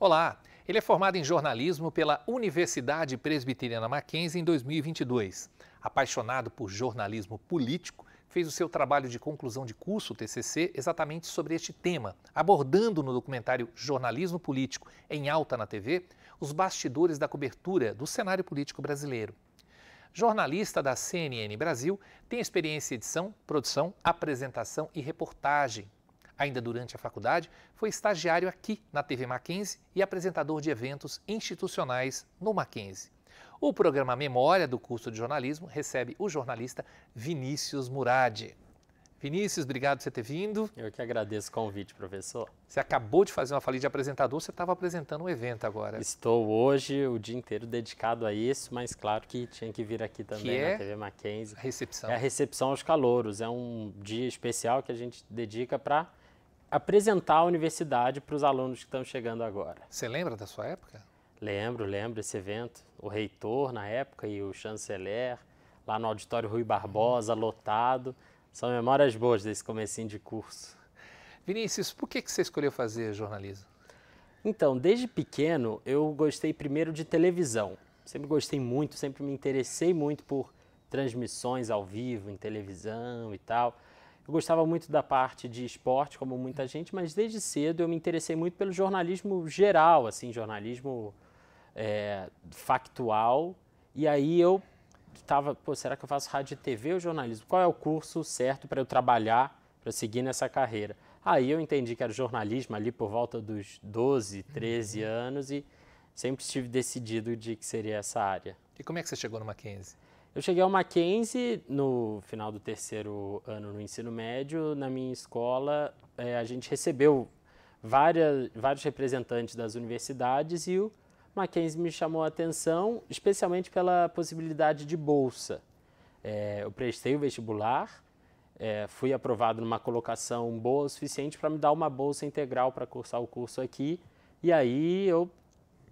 Olá, ele é formado em jornalismo pela Universidade Presbiteriana Mackenzie em 2022. Apaixonado por jornalismo político, fez o seu trabalho de conclusão de curso, TCC, exatamente sobre este tema, abordando no documentário Jornalismo Político em Alta na TV, os bastidores da cobertura do cenário político brasileiro. Jornalista da CNN Brasil, tem experiência em edição, produção, apresentação e reportagem. Ainda durante a faculdade, foi estagiário aqui na TV Mackenzie e apresentador de eventos institucionais no Mackenzie. O programa Memória do curso de jornalismo recebe o jornalista Vinícius Murad. Vinícius, obrigado por você ter vindo. Eu que agradeço o convite, professor. Você acabou de fazer uma falinha de apresentador, você estava apresentando um evento agora. Estou hoje o dia inteiro dedicado a isso, mas claro que tinha que vir aqui também na TV Mackenzie. A recepção. É a recepção aos calouros, é um dia especial que a gente dedica para apresentar a universidade para os alunos que estão chegando agora. Você lembra da sua época? Lembro esse evento. O reitor na época e o chanceler, lá no auditório Rui Barbosa, lotado. São memórias boas desse comecinho de curso. Vinícius, por que você escolheu fazer jornalismo? Então, desde pequeno, eu gostei primeiro de televisão. Sempre gostei muito, sempre me interessei muito por transmissões ao vivo, em televisão e tal. Eu gostava muito da parte de esporte, como muita gente, mas desde cedo eu me interessei muito pelo jornalismo geral, assim, jornalismo factual. E aí eu estava, será que eu faço rádio e TV ou jornalismo? Qual é o curso certo para eu trabalhar, para seguir nessa carreira? Aí eu entendi que era jornalismo ali por volta dos 12, 13 anos e sempre estive decidido de que seria essa área. E como é que você chegou no Mackenzie? Eu cheguei ao Mackenzie no final do terceiro ano no ensino médio. Na minha escola, a gente recebeu vários representantes das universidades e o Mackenzie me chamou a atenção, especialmente pela possibilidade de bolsa. Eu prestei o vestibular, fui aprovado numa colocação boa o suficiente para me dar uma bolsa integral para cursar o curso aqui, e aí eu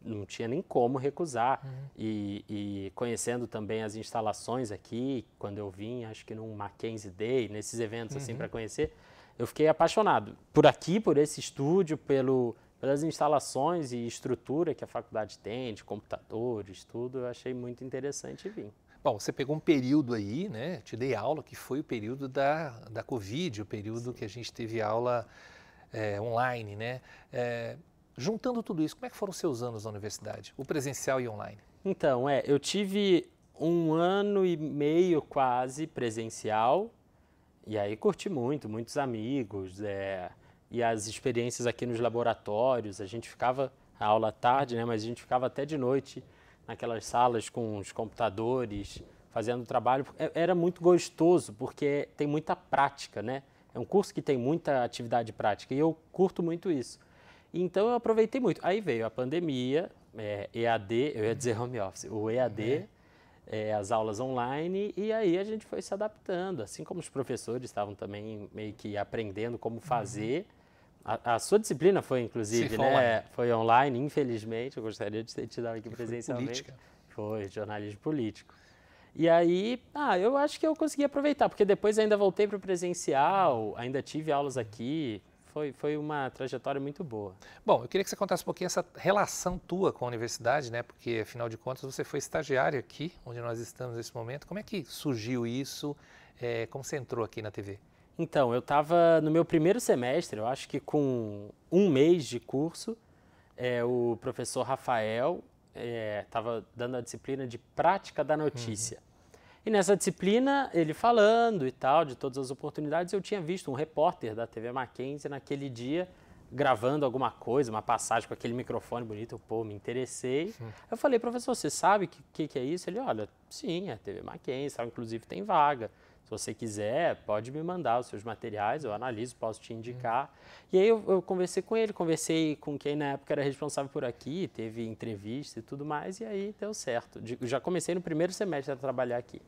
não tinha nem como recusar. E conhecendo também as instalações aqui, quando eu vim, acho que num Mackenzie Day, nesses eventos assim para conhecer, eu fiquei apaixonado por aqui, por esse estúdio, pelas instalações e estrutura que a faculdade tem, de computadores, tudo, eu achei muito interessante e vim. Bom, você pegou um período aí, né? Te dei aula, que foi o período da Covid, o período que a gente teve aula online, né? Juntando tudo isso, como é que foram os seus anos na universidade, o presencial e online? Então, eu tive 1 ano e meio quase presencial, e aí curti muito, muitos amigos, e as experiências aqui nos laboratórios. A gente ficava, a aula à tarde, né, mas a gente ficava até de noite naquelas salas com os computadores, fazendo trabalho. Era muito gostoso, porque tem muita prática, né? É um curso que tem muita atividade prática, e eu curto muito isso. Então eu aproveitei muito. Aí veio a pandemia, EAD, eu ia dizer home office, o EAD, as aulas online, e aí a gente foi se adaptando, assim como os professores estavam também meio que aprendendo como fazer. A sua disciplina foi, inclusive, Sim, né? Foi online, infelizmente. Eu gostaria de ter te dado aqui presencialmente. Política. Foi jornalismo político. E aí, eu acho que eu consegui aproveitar, porque depois ainda voltei para o presencial, ainda tive aulas aqui. Foi uma trajetória muito boa. Bom, eu queria que você contasse um pouquinho essa relação tua com a universidade, né? Porque, afinal de contas, você foi estagiário aqui, onde nós estamos nesse momento. Como é que surgiu isso? Como você entrou aqui na TV? Então, eu estava no meu primeiro semestre, eu acho que com 1 mês de curso, o professor Rafael estava dando a disciplina de prática da notícia. E nessa disciplina, ele falando e tal, de todas as oportunidades, eu tinha visto um repórter da TV Mackenzie naquele dia, gravando alguma coisa, uma passagem com aquele microfone bonito. Me interessei. Eu falei, professor, você sabe o que é isso? Ele, olha, sim, é a TV Mackenzie, inclusive tem vaga. Se você quiser, pode me mandar os seus materiais, eu analiso, posso te indicar. E aí eu conversei com ele, conversei com quem na época era responsável por aqui, teve entrevista e tudo mais, e aí deu certo. Já comecei no primeiro semestre a trabalhar aqui.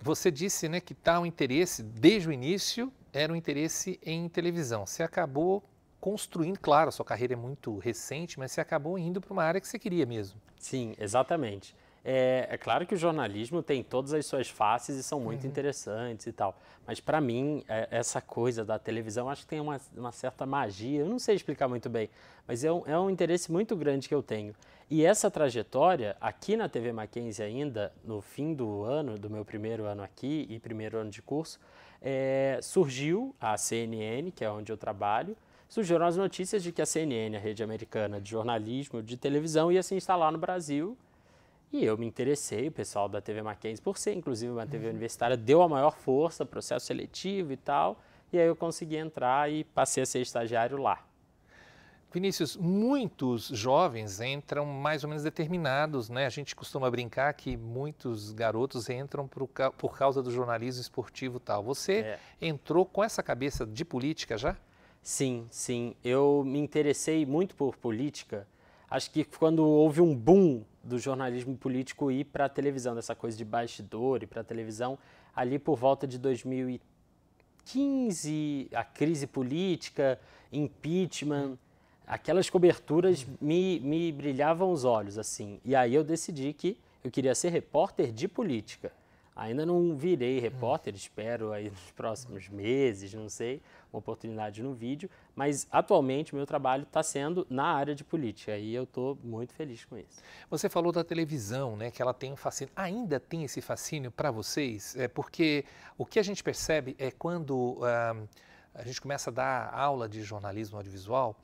Você disse, né, que um interesse, desde o início, era um interesse em televisão. Você acabou construindo, claro, a sua carreira é muito recente, mas você acabou indo para uma área que você queria mesmo. Sim, exatamente. É claro que o jornalismo tem todas as suas faces e são muito interessantes e tal. Mas, para mim, essa coisa da televisão, acho que tem uma certa magia. Eu não sei explicar muito bem, mas é um interesse muito grande que eu tenho. E essa trajetória, aqui na TV Mackenzie ainda, no fim do ano, do meu primeiro ano aqui e primeiro ano de curso, surgiu a CNN, que é onde eu trabalho, surgiram as notícias de que a CNN, a rede americana de jornalismo, de televisão, ia se instalar no Brasil. E eu me interessei, o pessoal da TV Mackenzie, por ser inclusive uma TV universitária, deu a maior força, processo seletivo e tal, e aí eu consegui entrar e passei a ser estagiário lá. Vinícius, muitos jovens entram mais ou menos determinados, né? A gente costuma brincar que muitos garotos entram por causa do jornalismo esportivo e tal. Você entrou com essa cabeça de política já? Sim, sim. Eu me interessei muito por política. Acho que quando houve um boom do jornalismo político ir para a televisão, dessa coisa de bastidor e para a televisão, ali por volta de 2015, a crise política, impeachment, aquelas coberturas me brilhavam os olhos, assim. E aí eu decidi que eu queria ser repórter de política. Ainda não virei repórter, espero aí nos próximos meses, não sei, uma oportunidade no vídeo, mas atualmente o meu trabalho está sendo na área de política e eu estou muito feliz com isso. Você falou da televisão, né, que ela tem um fascínio. Ainda tem esse fascínio para vocês? Porque o que a gente percebe é quando a gente começa a dar aula de jornalismo audiovisual,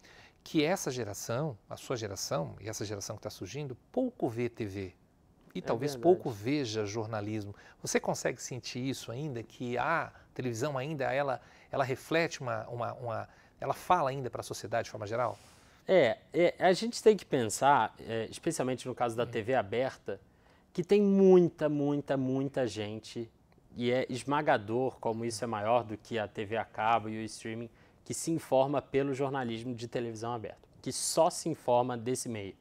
que essa geração, a sua geração e essa geração que está surgindo, pouco vê TV. E talvez pouco veja jornalismo. Você consegue sentir isso ainda, que a televisão ainda, ela reflete ela fala ainda para a sociedade de forma geral? A gente tem que pensar, especialmente no caso da TV aberta, que tem muita gente, e é esmagador como isso é maior do que a TV a cabo e o streaming, que se informa pelo jornalismo de televisão aberta, que só se informa desse meio.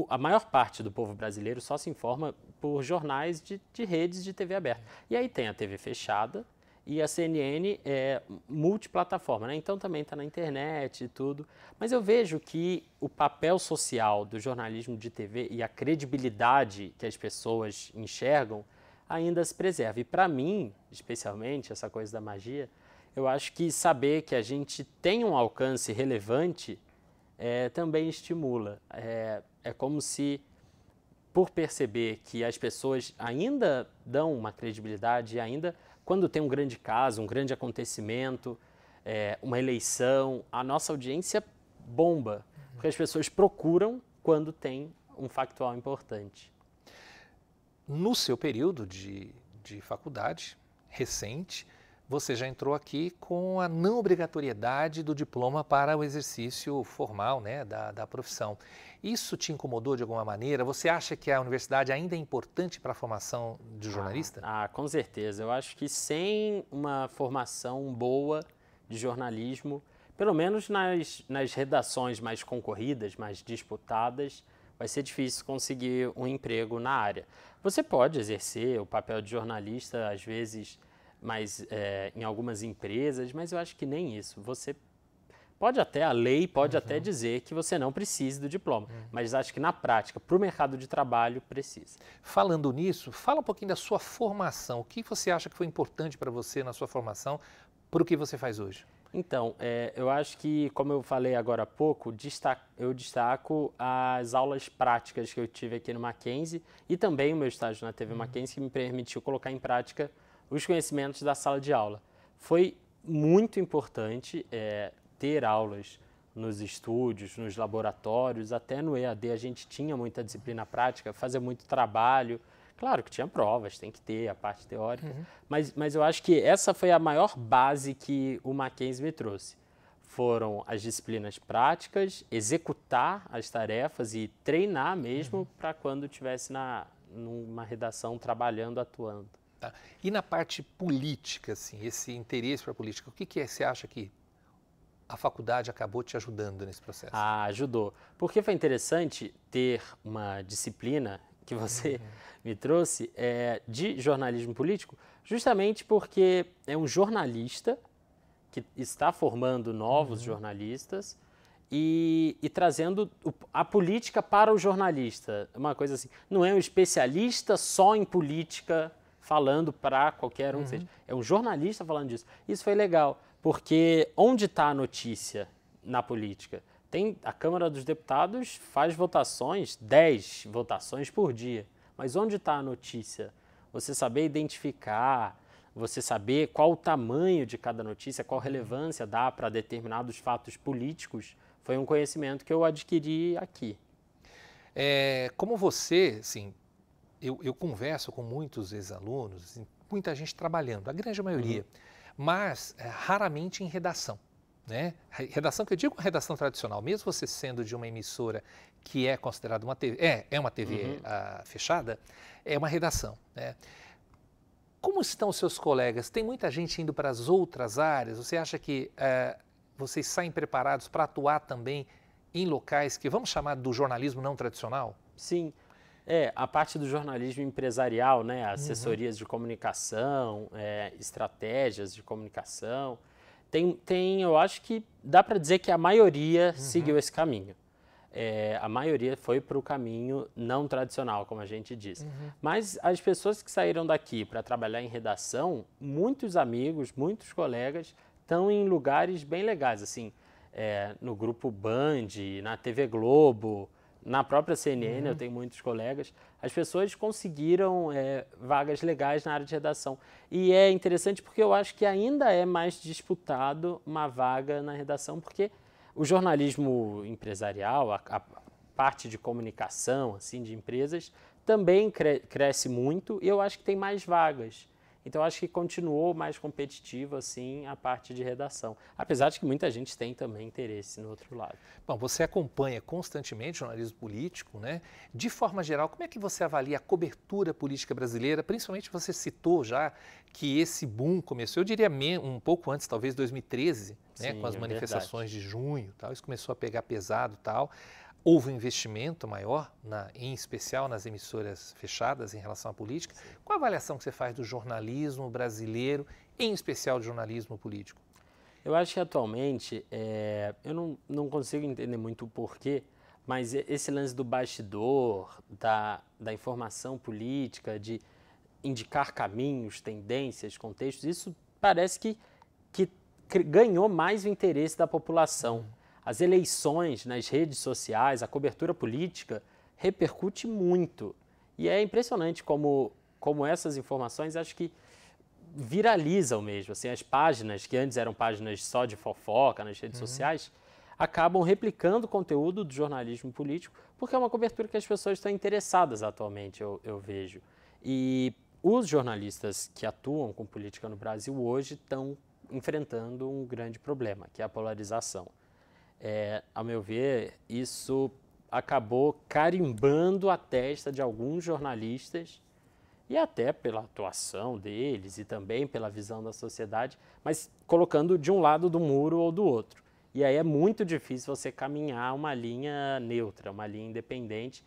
A maior parte do povo brasileiro só se informa por jornais de redes de TV aberta. E aí tem a TV fechada e a CNN é multiplataforma, né? Então também está na internet e tudo. Mas eu vejo que o papel social do jornalismo de TV e a credibilidade que as pessoas enxergam ainda se preserva. E para mim, especialmente, essa coisa da magia, eu acho que saber que a gente tem um alcance relevante também estimula. É como se, por perceber que as pessoas ainda dão uma credibilidade, ainda quando tem um grande caso, um grande acontecimento, uma eleição, a nossa audiência bomba, porque as pessoas procuram quando tem um factual importante. No seu período de faculdade recente, você já entrou aqui com a não obrigatoriedade do diploma para o exercício formal, né, da profissão. Isso te incomodou de alguma maneira? Você acha que a universidade ainda é importante para a formação de jornalista? Com certeza. Eu acho que sem uma formação boa de jornalismo, pelo menos nas redações mais concorridas, mais disputadas, vai ser difícil conseguir um emprego na área. Você pode exercer o papel de jornalista, às vezes, em algumas empresas, mas eu acho que nem isso. Você pode até, a lei pode até dizer que você não precisa do diploma, mas acho que na prática, para o mercado de trabalho, precisa. Falando nisso, fala um pouquinho da sua formação. O que você acha que foi importante para você na sua formação, para o que você faz hoje? Então, eu acho que, como eu falei agora há pouco, eu destaco as aulas práticas que eu tive aqui no Mackenzie e também o meu estágio na TV Mackenzie, que me permitiu colocar em prática os conhecimentos da sala de aula. Foi muito importante ter aulas nos estúdios, nos laboratórios, até no EAD a gente tinha muita disciplina prática, fazia muito trabalho. Claro que tinha provas, tem que ter a parte teórica, mas eu acho que essa foi a maior base que o Mackenzie me trouxe. Foram as disciplinas práticas, executar as tarefas e treinar mesmo para quando estivesse numa redação trabalhando, atuando. Tá. E na parte política, assim, esse interesse para a política, o que você acha que a faculdade acabou te ajudando nesse processo? Ajudou. Porque foi interessante ter uma disciplina que você me trouxe de jornalismo político, justamente porque é um jornalista que está formando novos jornalistas e trazendo a política para o jornalista. Uma coisa assim, não é um especialista só em política falando para qualquer um que seja. É um jornalista falando disso. Isso foi legal, porque onde está a notícia na política? A Câmara dos Deputados faz votações, 10 votações por dia. Mas onde está a notícia? Você saber identificar, você saber qual o tamanho de cada notícia, qual relevância dá para determinados fatos políticos, foi um conhecimento que eu adquiri aqui. Como você, assim, eu converso com muitos ex-alunos, assim, muita gente trabalhando, a grande maioria, mas raramente em redação. Né? Redação que eu digo, redação tradicional, mesmo você sendo de uma emissora que é considerada uma TV, é uma TV fechada, é uma redação. Né? Como estão os seus colegas? Tem muita gente indo para as outras áreas? Você acha que vocês saem preparados para atuar também em locais que vamos chamar do jornalismo não tradicional? Sim. A parte do jornalismo empresarial, né? Assessorias de comunicação, estratégias de comunicação. Eu acho que dá para dizer que a maioria seguiu esse caminho. A maioria foi para o caminho não tradicional, como a gente diz. Mas as pessoas que saíram daqui para trabalhar em redação, muitos amigos, muitos colegas, estão em lugares bem legais, assim, no Grupo Band, na TV Globo, na própria CNN, eu tenho muitos colegas. As pessoas conseguiram vagas legais na área de redação. E é interessante porque eu acho que ainda é mais disputado uma vaga na redação, porque o jornalismo empresarial, a parte de comunicação assim, de empresas, também cresce muito e eu acho que tem mais vagas. Então, eu acho que continuou mais competitivo assim, a parte de redação. Apesar de que muita gente tem também interesse no outro lado. Bom, você acompanha constantemente o jornalismo político, né? De forma geral, como é que você avalia a cobertura política brasileira? Principalmente você citou já que esse boom começou, eu diria um pouco antes, talvez 2013, né? Com as manifestações de junho, tal. Isso começou a pegar pesado, tal. Houve um investimento maior, em especial nas emissoras fechadas em relação à política. Sim. Qual a avaliação que você faz do jornalismo brasileiro, em especial do jornalismo político? Eu acho que atualmente, eu não consigo entender muito o porquê, mas esse lance do bastidor, da informação política, de indicar caminhos, tendências, contextos, isso parece que ganhou mais o interesse da população. As eleições nas redes sociais, a cobertura política repercute muito. E é impressionante como essas informações, acho que viralizam mesmo. Assim, as páginas, que antes eram páginas só de fofoca nas redes sociais, acabam replicando o conteúdo do jornalismo político, porque é uma cobertura que as pessoas estão interessadas atualmente, eu vejo. E os jornalistas que atuam com política no Brasil hoje estão enfrentando um grande problema, que é a polarização. Ao meu ver, isso acabou carimbando a testa de alguns jornalistas e até pela atuação deles e também pela visão da sociedade, mas colocando de um lado do muro ou do outro. E aí é muito difícil você caminhar uma linha neutra, uma linha independente,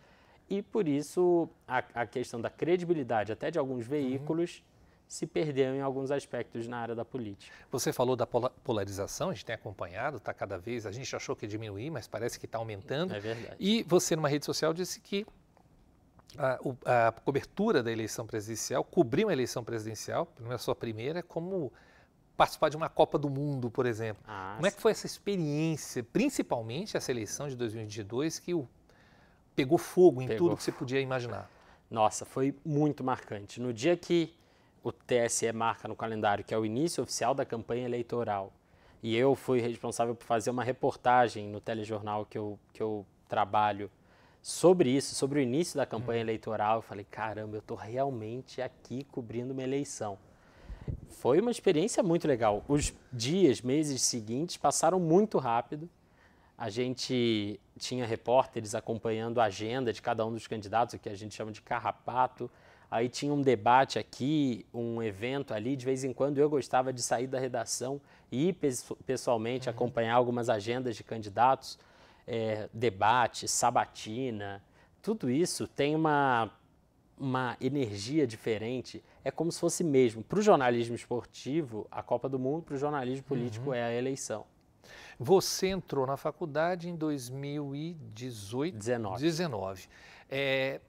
e por isso a questão da credibilidade até de alguns veículos se perdeu em alguns aspectos na área da política. Você falou da polarização, a gente tem acompanhado, está cada vez, a gente achou que ia diminuir, mas parece que está aumentando. É verdade. E você, numa rede social, disse que a cobertura da eleição presidencial, cobrir uma eleição presidencial, pelo menos a sua primeira, é como participar de uma Copa do Mundo, por exemplo. Como é que foi essa experiência, principalmente essa eleição de 2022, que pegou fogo em tudo que você podia imaginar? Nossa, foi muito marcante. No dia que o TSE marca no calendário, que é o início oficial da campanha eleitoral, e eu fui responsável por fazer uma reportagem no telejornal que eu trabalho sobre isso, sobre o início da campanha eleitoral, eu falei, caramba, eu estou realmente aqui cobrindo uma eleição. Foi uma experiência muito legal. Os dias, meses seguintes passaram muito rápido. A gente tinha repórteres acompanhando a agenda de cada um dos candidatos, o que a gente chama de carrapato. Aí tinha um debate aqui, um evento ali. De vez em quando eu gostava de sair da redação e ir pessoalmente acompanhar algumas agendas de candidatos, debate, sabatina. Tudo isso tem uma energia diferente. É como se fosse mesmo. Para o jornalismo esportivo, a Copa do Mundo, para o jornalismo político é a eleição. Você entrou na faculdade em 2018? 19. É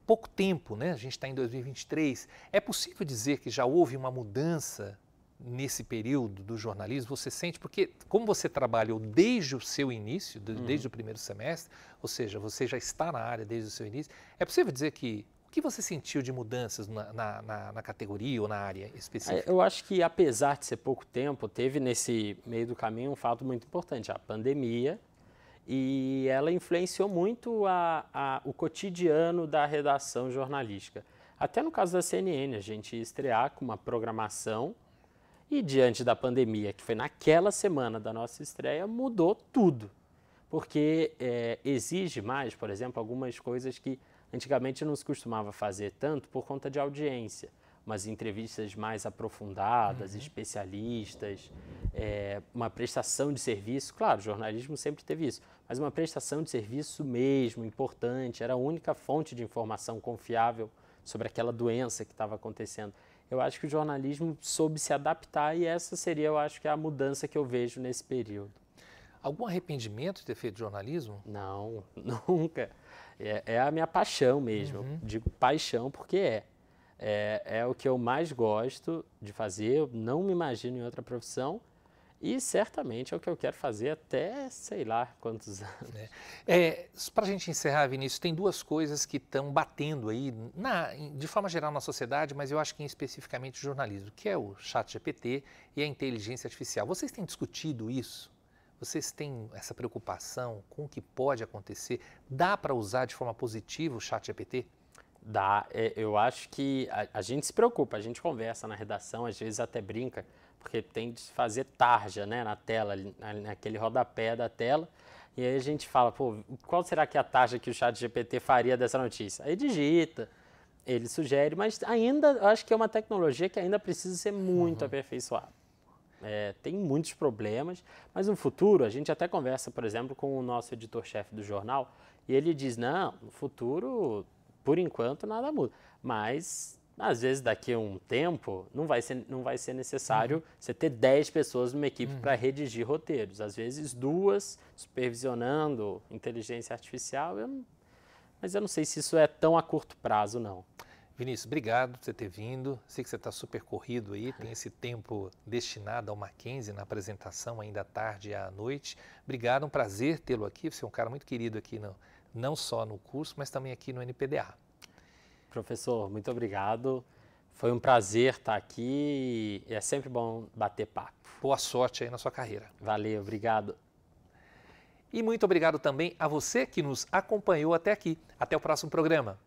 pouco tempo, né? A gente está em 2023. É possível dizer que já houve uma mudança nesse período do jornalismo? Você sente, porque como você trabalhou desde o seu início, desde o primeiro semestre, ou seja, você já está na área desde o seu início, é possível dizer que o que você sentiu de mudanças na categoria ou na área específica? Eu acho que, apesar de ser pouco tempo, teve nesse meio do caminho um fato muito importante, a pandemia, e ela influenciou muito o cotidiano da redação jornalística. Até no caso da CNN, a gente ia estrear com uma programação e, diante da pandemia, que foi naquela semana da nossa estreia, mudou tudo. Porque exige mais, por exemplo, algumas coisas que antigamente não se costumava fazer tanto por conta de audiência. Umas entrevistas mais aprofundadas, especialistas, uma prestação de serviço. Claro, o jornalismo sempre teve isso, mas uma prestação de serviço mesmo, importante, era a única fonte de informação confiável sobre aquela doença que estava acontecendo. Eu acho que o jornalismo soube se adaptar e essa seria, eu acho, que a mudança que eu vejo nesse período. Algum arrependimento de ter feito jornalismo? Não, nunca. É a minha paixão mesmo. Eu digo paixão porque é o que eu mais gosto de fazer. Eu não me imagino em outra profissão e certamente é o que eu quero fazer até sei lá quantos anos. Para a gente encerrar, Vinícius, tem duas coisas que estão batendo aí, de forma geral na sociedade, mas eu acho que especificamente o jornalismo, que é o ChatGPT e a inteligência artificial. Vocês têm discutido isso? Vocês têm essa preocupação com o que pode acontecer? Dá para usar de forma positiva o ChatGPT? Dá. Eu acho que a gente se preocupa, a gente conversa na redação, às vezes até brinca, porque tem de fazer tarja, né, na tela, naquele rodapé da tela, e aí a gente fala, pô, qual será que é a tarja que o ChatGPT faria dessa notícia? Aí digita, ele sugere, mas ainda eu acho que é uma tecnologia que ainda precisa ser muito aperfeiçoada. Tem muitos problemas, mas no futuro a gente até conversa, por exemplo, com o nosso editor-chefe do jornal e ele diz, não, no futuro, por enquanto, nada muda. Mas, às vezes, daqui a um tempo, não vai ser necessário você ter 10 pessoas numa equipe para redigir roteiros. Às vezes, 2 supervisionando inteligência artificial, mas eu não sei se isso é tão a curto prazo, não. Vinícius, obrigado por você ter vindo. Sei que você está super corrido aí, tem esse tempo destinado ao Mackenzie na apresentação ainda à tarde e à noite. Obrigado, um prazer tê-lo aqui. Você é um cara muito querido aqui, não só no curso, mas também aqui no NPDA. Professor, muito obrigado. Foi um prazer estar aqui e é sempre bom bater papo. Boa sorte aí na sua carreira. Valeu, obrigado. E muito obrigado também a você que nos acompanhou até aqui. Até o próximo programa.